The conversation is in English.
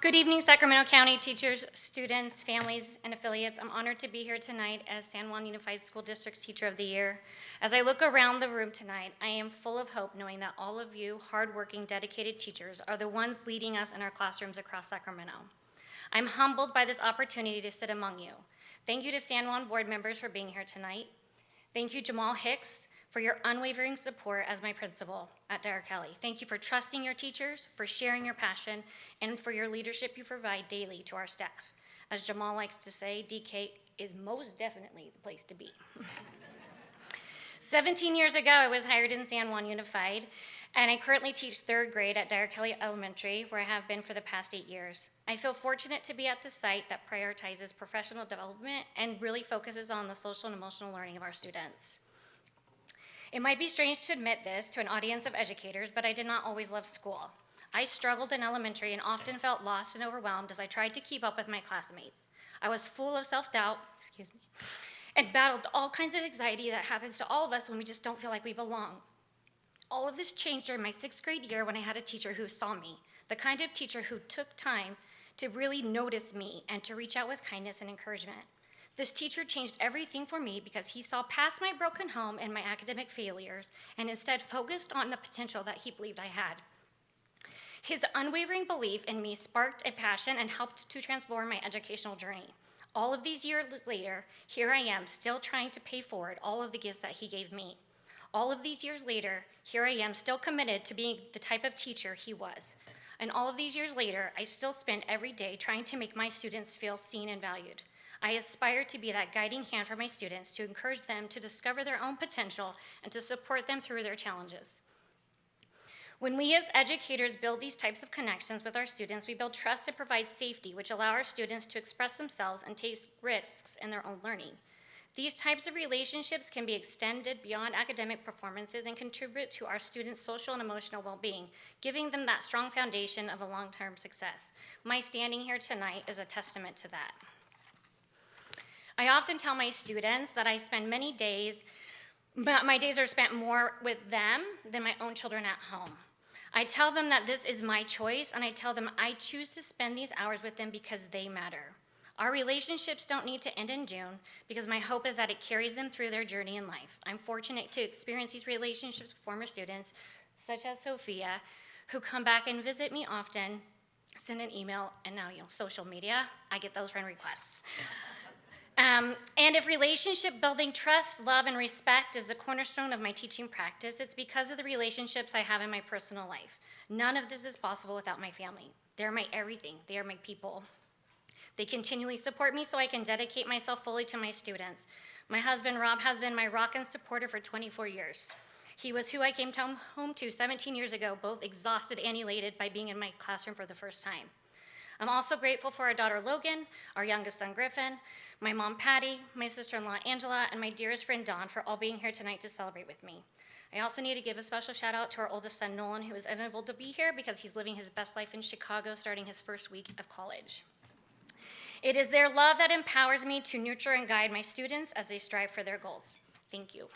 Good evening, Sacramento County teachers, students, families, and affiliates. I'm honored to be here tonight as San Juan Unified School District's Teacher of the Year. As I look around the room tonight, I am full of hope knowing that all of you hardworking, dedicated teachers are the ones leading us in our classrooms across Sacramento. I'm humbled by this opportunity to sit among you. Thank you to San Juan board members for being here tonight. Thank you, Jamal Hicks, for your unwavering support as my principal at Dyer-Kelly. Thank you for trusting your teachers, for sharing your passion, and for your leadership you provide daily to our staff. As Jamal likes to say, DK is most definitely the place to be. 17 years ago, I was hired in San Juan Unified, and I currently teach third grade at Dyer-Kelly Elementary, where I have been for the past 8 years. I feel fortunate to be at the site that prioritizes professional development and really focuses on the social and emotional learning of our students. It might be strange to admit this to an audience of educators, but I did not always love school. I struggled in elementary and often felt lost and overwhelmed as I tried to keep up with my classmates. I was full of self-doubt, and battled all kinds of anxiety that happens to all of us when we just don't feel like we belong. All of this changed during my 6th grade year when I had a teacher who saw me, the kind of teacher who took time to really notice me and to reach out with kindness and encouragement. This teacher changed everything for me because he saw past my broken home and my academic failures and instead focused on the potential that he believed I had. His unwavering belief in me sparked a passion and helped to transform my educational journey. All of these years later, here I am still trying to pay forward all of the gifts that he gave me. All of these years later, here I am still committed to being the type of teacher he was. And all of these years later, I still spend every day trying to make my students feel seen and valued. I aspire to be that guiding hand for my students to encourage them to discover their own potential and to support them through their challenges. When we as educators build these types of connections with our students, we build trust and provide safety, which allow our students to express themselves and take risks in their own learning. These types of relationships can be extended beyond academic performances and contribute to our students' social and emotional well-being, giving them that strong foundation of a long-term success. My standing here tonight is a testament to that. I often tell my students that I spend many days, but my days are spent more with them than my own children at home. I tell them that this is my choice, and I tell them I choose to spend these hours with them because they matter. Our relationships don't need to end in June because my hope is that it carries them through their journey in life. I'm fortunate to experience these relationships with former students, such as Sophia, who come back and visit me often, send an email, and now, social media, I get those friend requests. And if relationship building trust, love, and respect is the cornerstone of my teaching practice, it's because of the relationships I have in my personal life. None of this is possible without my family. They're my everything. They are my people. They continually support me so I can dedicate myself fully to my students. My husband, Rob, has been my rock and supporter for 24 years. He was who I came home to 17 years ago, both exhausted and elated by being in my classroom for the first time. I'm also grateful for our daughter Logan, our youngest son Griffin, my mom Patty, my sister-in-law Angela, and my dearest friend Dawn for all being here tonight to celebrate with me. I also need to give a special shout out to our oldest son Nolan, who is unable to be here because he's living his best life in Chicago starting his first week of college. It is their love that empowers me to nurture and guide my students as they strive for their goals. Thank you.